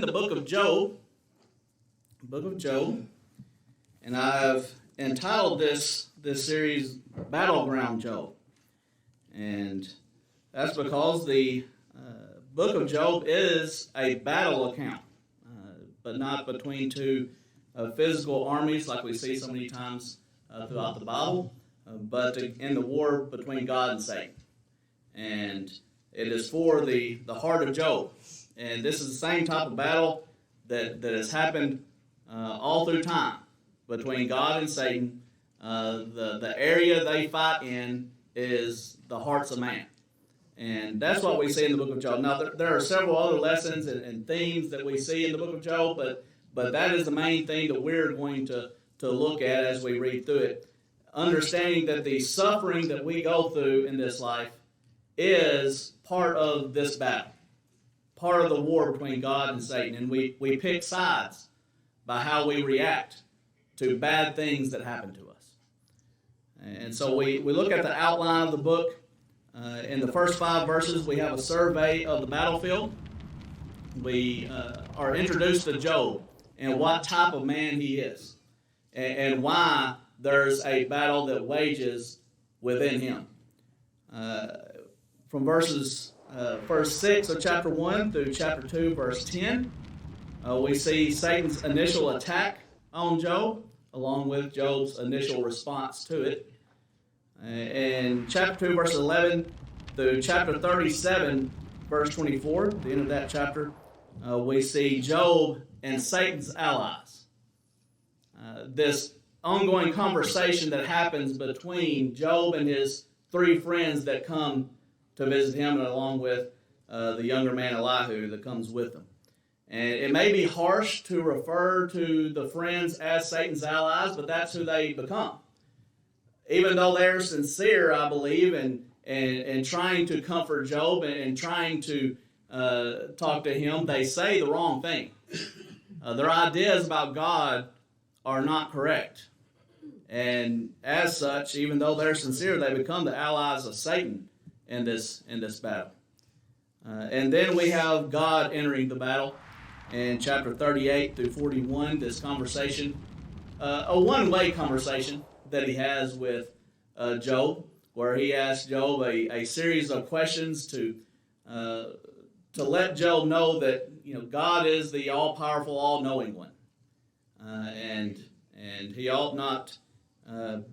in the book of Job, and I've entitled this series Battleground Job. And that's because the book of Job is a battle account, but not between two physical armies like we see so many times throughout the Bible, but in the war between God and Satan. And it is for the heart of Job. And this is the same type of battle that has happened all through time between God and Satan. The area they fight in is the hearts of man. And that's what we see in the book of Job. Now, there are several other lessons and themes that we see in the book of Job, but that is the main thing that we're going to look at as we read through it. Understanding that the suffering that we go through in this life is part of this battle, part of the war between God and Satan. And we pick sides by how we react to bad things that happen to us. And so we look at the outline of the book. In the first 5 verses, we have a survey of the battlefield. We are introduced to Job and what type of man he is, and why there's a battle that wages within him. From verse 6 of chapter 1 through chapter 2, verse 10, we see Satan's initial attack on Job, along with Job's initial response to it. In chapter 2, verse 11 through chapter 37, verse 24, at the end of that chapter, we see Job and Satan's allies. This ongoing conversation that happens between Job and his 3 friends that come to visit him, and along with the younger man Elihu that comes with them. And it may be harsh to refer to the friends as Satan's allies, but that's who they become. Even though they're sincere, I believe, and trying to comfort Job and trying to talk to him, they say the wrong thing. Their ideas about God are not correct. And as such, even though they're sincere, they become the allies of Satan in this battle. And then we have God entering the battle in chapter 38 through 41, this conversation, a one-way conversation that he has with Job, where he asks Job a series of questions to let Job know that God is the all-powerful, all-knowing one, and he ought not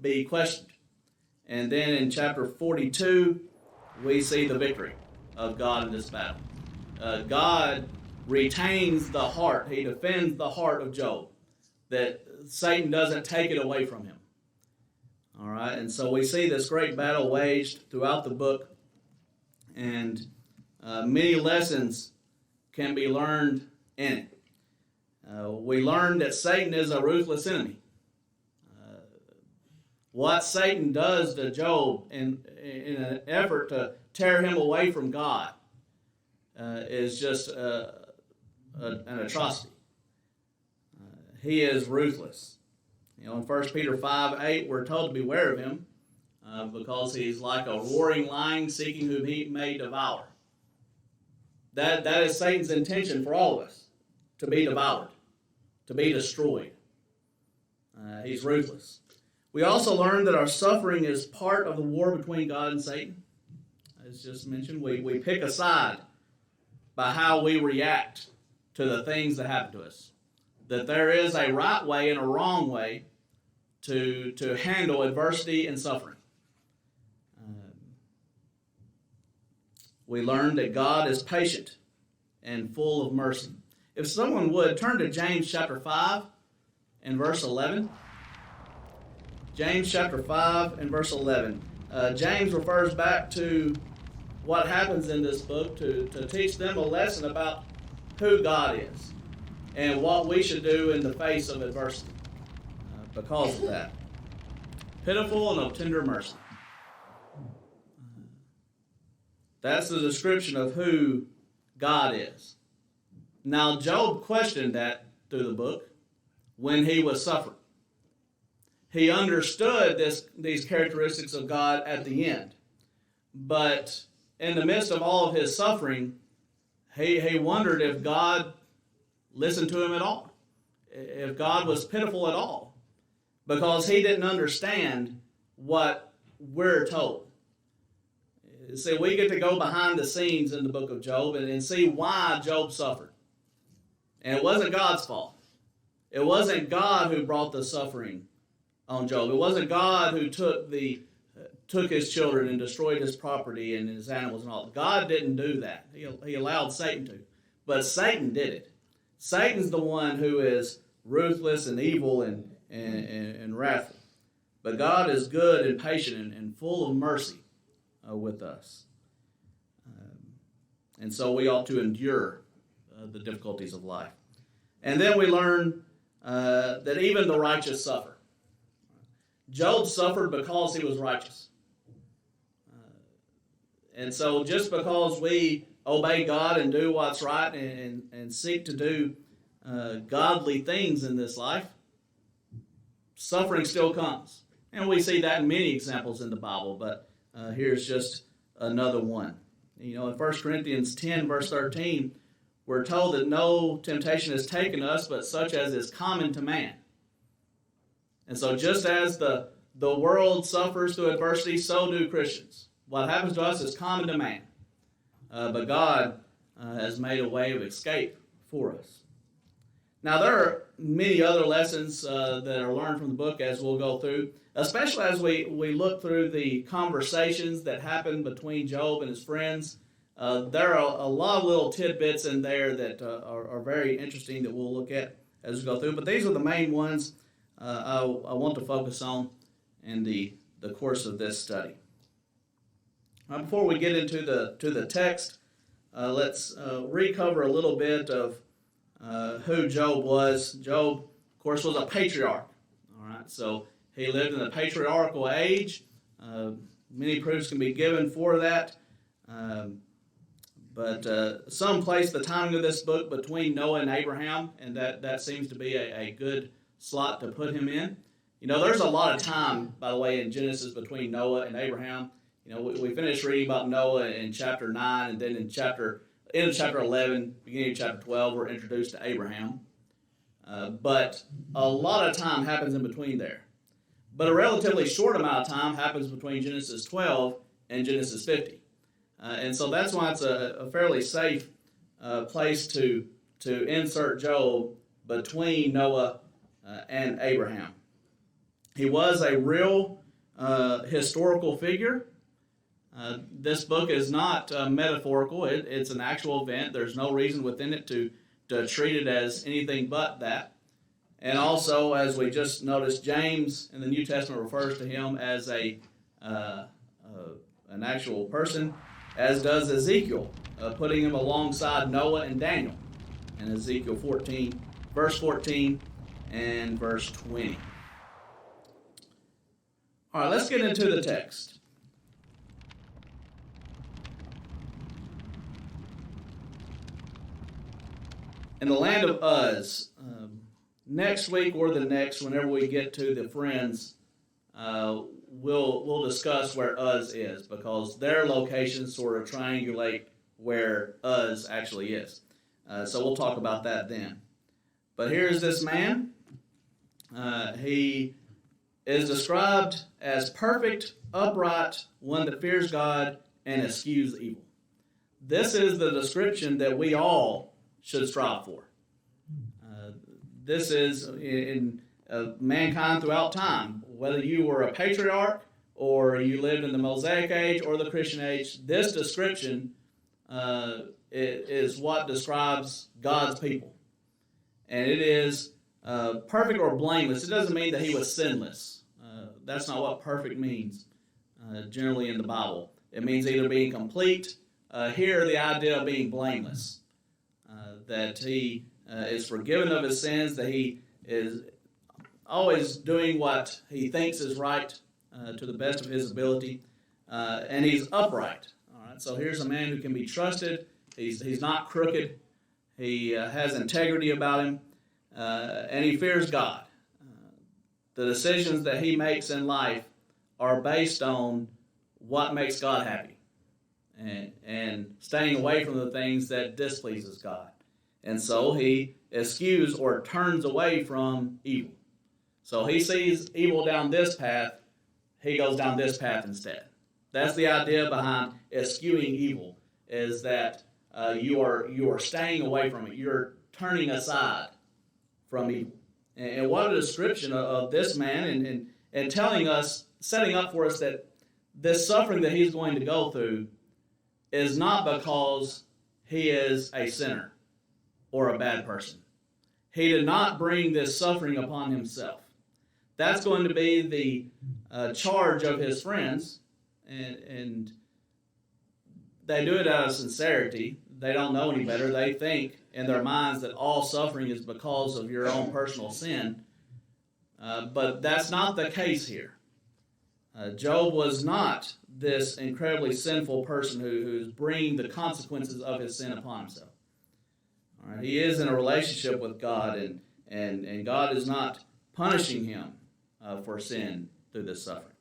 be questioned. And then in chapter 42, we see the victory of God in this battle. God retains the heart. He defends the heart of Job, that Satan doesn't take it away from him. All right, and so we see this great battle waged throughout the book, and many lessons can be learned in it. We learn that Satan is a ruthless enemy. What Satan does to Job in an effort to tear him away from God is just an atrocity. He is ruthless. In 1 Peter 5:8, we're told to beware of him because he's like a roaring lion seeking whom he may devour. That is Satan's intention for all of us, to be devoured, to be destroyed. He's ruthless. We also learn that our suffering is part of the war between God and Satan. As just mentioned, we pick a side by how we react to the things that happen to us. That there is a right way and a wrong way to handle adversity and suffering. We learn that God is patient and full of mercy. If someone would turn to James chapter 5 and verse 11. James chapter 5 and verse 11. James refers back to what happens in this book to teach them a lesson about who God is and what we should do in the face of adversity because of that. Pitiful and of tender mercy. That's the description of who God is. Now, Job questioned that through the book when he was suffering. He understood these characteristics of God at the end. But in the midst of all of his suffering, he wondered if God listen to him at all, if God was pitiful at all, because he didn't understand what we're told. See, we get to go behind the scenes in the book of Job and see why Job suffered. And it wasn't God's fault. It wasn't God who brought the suffering on Job. It wasn't God who took his children and destroyed his property and his animals and all. God didn't do that. He allowed Satan to. But Satan did it. Satan's the one who is ruthless and evil and wrathful. But God is good and patient and full of mercy with us. And so we ought to endure the difficulties of life. And then we learn that even the righteous suffer. Job suffered because he was righteous. And so just because we obey God and do what's right and seek to do godly things in this life, suffering still comes. And we see that in many examples in the Bible, but here's just another one. You know, in 1 Corinthians 10, verse 13, we're told that no temptation has taken us, but such as is common to man. And so just as the world suffers through adversity, so do Christians. What happens to us is common to man. But God has made a way of escape for us. Now, there are many other lessons that are learned from the book as we'll go through, especially as we look through the conversations that happen between Job and his friends. There are a lot of little tidbits in there that are very interesting that we'll look at as we go through. But these are the main ones I want to focus on in the course of this study. Before we get into the text, let's recover a little bit of who Job was. Job, of course, was a patriarch. All right, so he lived in a patriarchal age. Many proofs can be given for that. But some place the timing of this book between Noah and Abraham, and that seems to be a good slot to put him in. You know, there's a lot of time, by the way, in Genesis between Noah and Abraham. You know, we finished reading about Noah in chapter 9, and then in chapter 11, beginning of chapter 12, we're introduced to Abraham. But a lot of time happens in between there. But a relatively short amount of time happens between Genesis 12 and Genesis 50. And so that's why it's a fairly safe place to insert Job between Noah and Abraham. He was a real historical figure. This book is not metaphorical. It's an actual event. There's no reason within it to treat it as anything but that. And also, as we just noticed, James in the New Testament refers to him as an actual person, as does Ezekiel, putting him alongside Noah and Daniel in Ezekiel 14, verse 14 and verse 20. All right, let's get into the text. In the land of Uz, next week or the next, whenever we get to the friends, we'll discuss where Uz is, because their locations sort of triangulate where Uz actually is. So we'll talk about that then. But here's this man. He is described as perfect, upright, one that fears God and eschews evil. This is the description that we all should strive for. This is in mankind throughout time. Whether you were a patriarch or you lived in the Mosaic age or the Christian age, this description is what describes God's people. And it is perfect or blameless. It doesn't mean that he was sinless. That's not what perfect means generally in the Bible. It means either being complete. Here, the idea of being blameless. That he is forgiven of his sins, that he is always doing what he thinks is right to the best of his ability, and he's upright. All right, so here's a man who can be trusted. He's not crooked. He has integrity about him, and he fears God. The decisions that he makes in life are based on what makes God happy, and staying away from the things that displeases God. And so he eschews or turns away from evil. So he sees evil down this path, he goes down this path instead. That's the idea behind eschewing evil, is that you are staying away from it. You're turning aside from evil. And what a description of this man, and telling us, setting up for us that this suffering that he's going to go through is not because he is a sinner or a bad person. He did not bring this suffering upon himself. That's going to be the charge of his friends, and they do it out of sincerity. They don't know any better. They think in their minds that all suffering is because of your own personal sin, but that's not the case here. Job was not this incredibly sinful person who's bringing the consequences of his sin upon himself. All right, he is in a relationship with God, and God is not punishing him for sin through this suffering.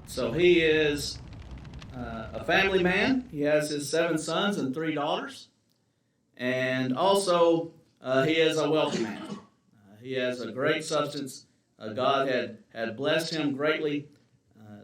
So he is a family man. He has his 7 sons and 3 daughters. And also, he is a wealthy man. He has a great substance. God had blessed him greatly.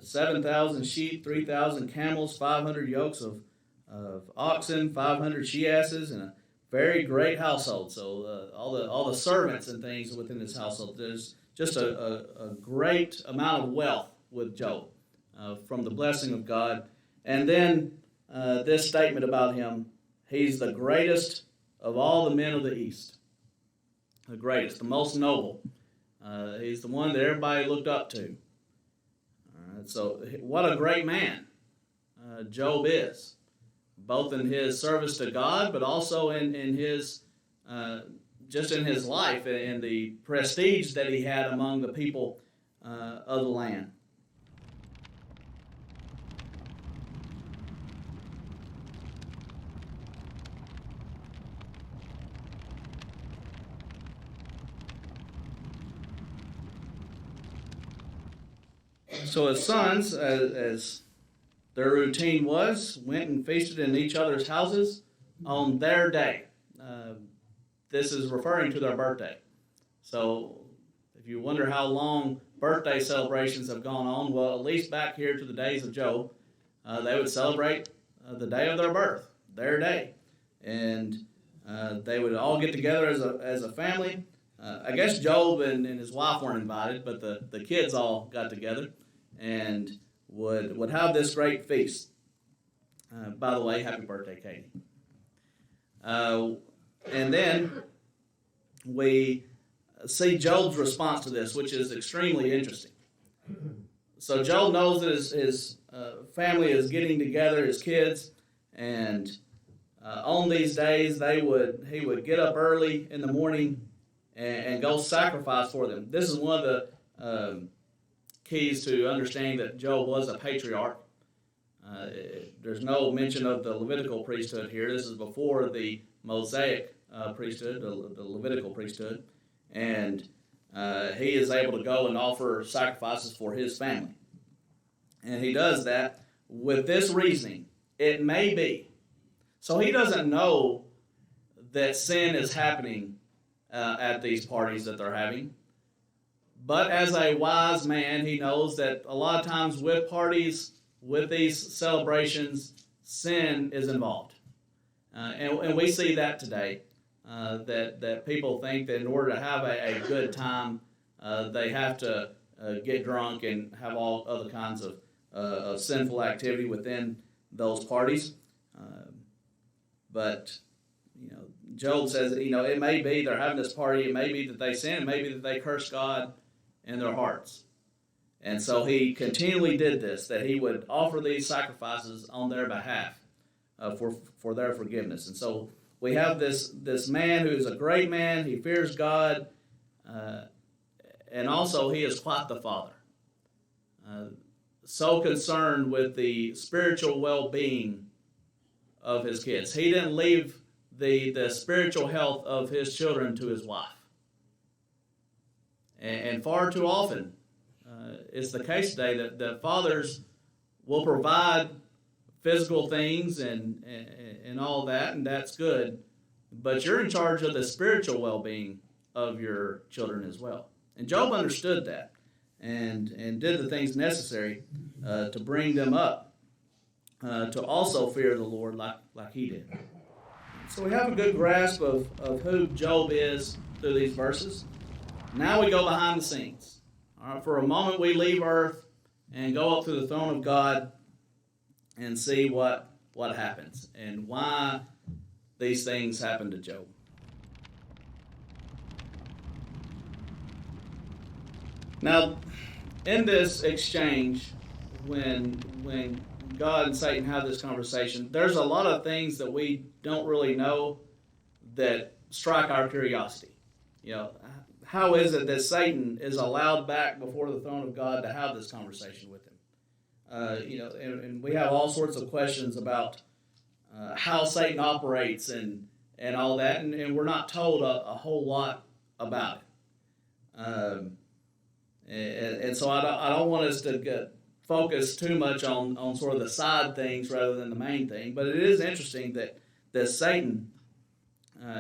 7,000 sheep, 3,000 camels, 500 yokes of oxen, 500 she-asses, and a very great household. So all the servants and things within this household. There's just a great amount of wealth with Job from the blessing of God. And then this statement about him, he's the greatest of all the men of the East. The greatest, the most noble. He's the one that everybody looked up to. So what a great man Job is, both in his service to God, but also in his just in his life and the prestige that he had among the people of the land. So his sons, as their routine was, went and feasted in each other's houses on their day. This is referring to their birthday. So if you wonder how long birthday celebrations have gone on, well, at least back here to the days of Job, they would celebrate the day of their birth, their day. And they would all get together as a family. I guess Job and his wife weren't invited, but the kids all got together and would have this great feast. By the way, happy birthday, Katie. And then we see Job's response to this, which is extremely interesting. So Job knows that his family is getting together, his kids, and on these days he would get up early in the morning and go sacrifice for them. This is one of the keys to understanding that Job was a patriarch. There's no mention of the Levitical priesthood here. This is before the Mosaic priesthood, the Levitical priesthood. And he is able to go and offer sacrifices for his family. And he does that with this reasoning. It may be. So he doesn't know that sin is happening at these parties that they're having. But as a wise man, he knows that a lot of times with parties, with these celebrations, sin is involved. And we see that today, that people think that in order to have a good time, they have to get drunk and have all other kinds of sinful activity within those parties. But Job says, it may be they're having this party, it may be that they sin, it may be that they curse God in their hearts. And so he continually did this, that he would offer these sacrifices on their behalf for their forgiveness. And so we have this man who is a great man, he fears God, and also he is quite the father. So concerned with the spiritual well-being of his kids. He didn't leave the spiritual health of his children to his wife. And far too often, it's the case today that fathers will provide physical things and all that, and that's good. But you're in charge of the spiritual well-being of your children as well. And Job understood that and did the things necessary to bring them up to also fear the Lord like he did. So we have a good grasp of who Job is through these verses. Now we go behind the scenes. All right, for a moment we leave earth and go up to the throne of God and see what happens and why these things happen to Job. Now, in this exchange, when God and Satan have this conversation, there's a lot of things that we don't really know that strike our curiosity. You know, how is it that Satan is allowed back before the throne of God to have this conversation with him? And we have all sorts of questions about how Satan operates and all that, and we're not told a whole lot about it. And so I don't want us to get focused too much on sort of the side things rather than the main thing, but it is interesting that Satan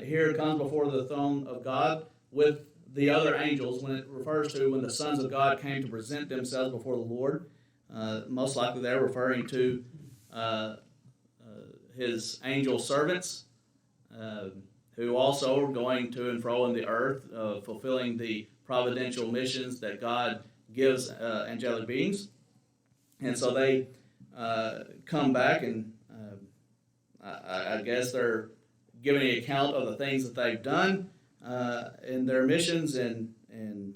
here comes before the throne of God with the other angels when it refers to when the sons of God came to present themselves before the Lord. Most likely they're referring to his angel servants who also are going to and fro in the earth, fulfilling the providential missions that God gives angelic beings. And so they come back and I guess they're giving an account of the things that they've done in their missions and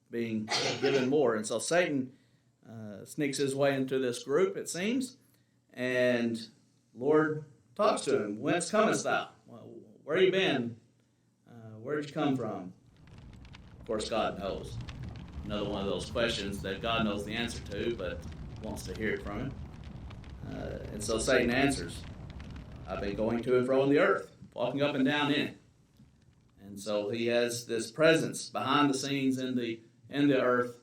being given more. And so Satan sneaks his way into this group, it seems, and Lord talks to him. Whence comest thou? Where you been? Where did you come from? Of course, God knows. Another one of those questions that God knows the answer to, but wants to hear it from him. And so Satan answers, I've been going to and fro in the earth, walking up and down in it. And so he has this presence behind the scenes in the earth,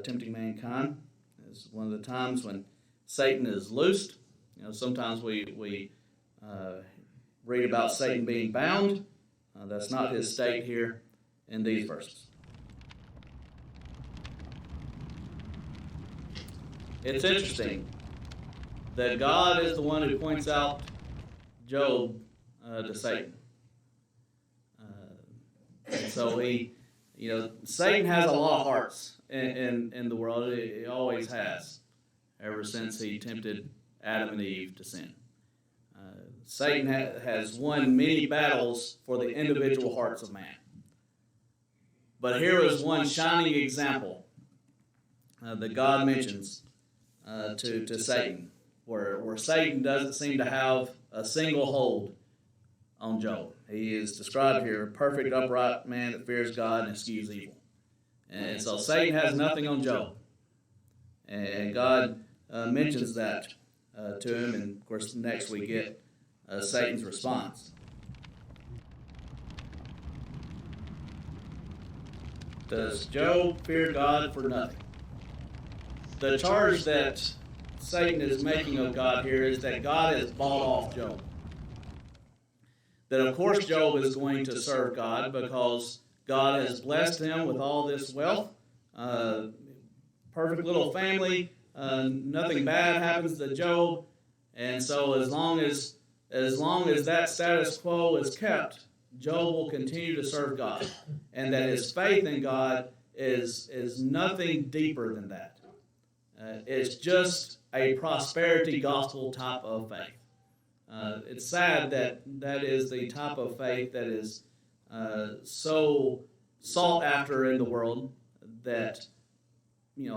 tempting mankind. It's one of the times when Satan is loosed. You know, sometimes we read about Satan being bound. That's not his state here in these verses. It's interesting that God is the one who points out Job to Satan. And so Satan has a lot of hearts in the world. He always has, ever since he tempted Adam and Eve to sin. Satan has won many battles for the individual hearts of man. But here is one shining example that God mentions to Satan, where Satan doesn't seem to have a single hold on Job. He is described here, a perfect, upright man that fears God and eschews evil. And so Satan has nothing on Job. And God mentions that to him, and of course next we get Satan's response. Does Job fear God for nothing? The charge that Satan is making of God here is that God has bought off Job. That of course Job is going to serve God because God has blessed him with all this wealth, perfect little family, nothing bad happens to Job, and so as long as that status quo is kept, Job will continue to serve God, and that his faith in God is nothing deeper than that. It's just a prosperity gospel type of faith. It's sad that is the type of faith that is so sought after in the world, that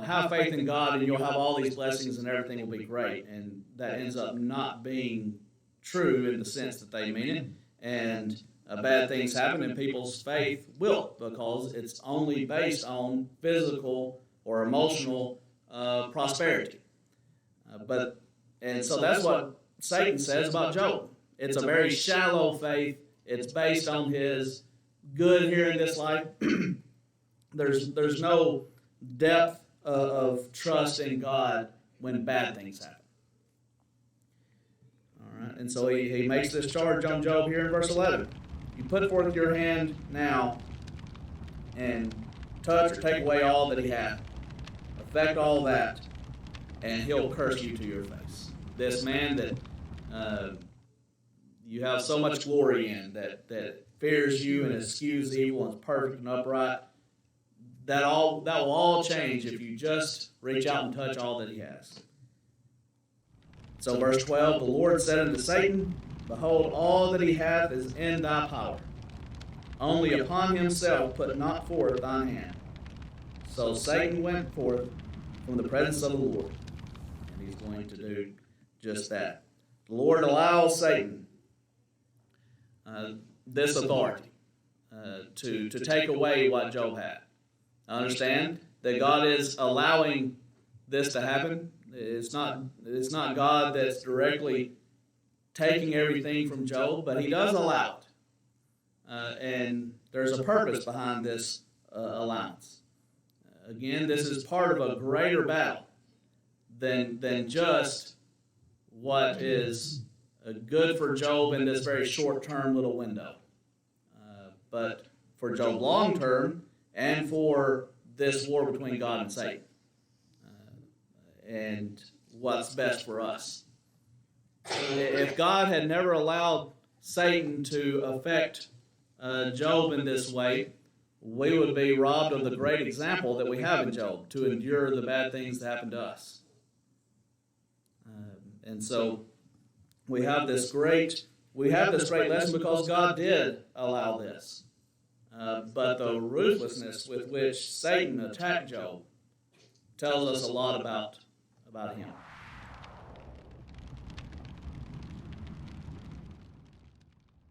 have faith in God and you'll have all these blessings and everything will be great, and that ends up not being true in the sense that they mean it, and bad things happen and people's faith wilt because it's only based on physical or emotional prosperity. And so that's what Satan says about Job. It's a very shallow faith. It's based on his good here in this life. There's no depth of trust in God when bad things happen. All right, and so he makes this charge on Job here in verse 11. You put forth your hand now and touch or take away all that he hath. Affect all that, and he'll curse you to your face. This man that you have so much glory in, that fears you and eschews evil and is perfect and upright, that will all change if you just reach out and touch all that he has. So verse 12, the Lord said unto Satan, behold, all that he hath is in thy power. Only upon himself put not forth thine hand. So Satan went forth from the presence of the Lord, and he's going to do just that. The Lord allows Satan this authority to take away what Job had. Understand that God is allowing this to happen. It's not God that's directly taking everything from Job, but he does allow it. And there's a purpose behind this allowance. Again, this is part of a greater battle than just what is good for Job in this very short-term little window. But for Job long-term and for this war between God and Satan. And what's best for us. If God had never allowed Satan to affect Job in this way, we would be robbed of the great example that we have in Job to endure the bad things that happen to us. And so we have this great lesson because God did allow this. But the ruthlessness with which Satan attacked Job tells us a lot about him.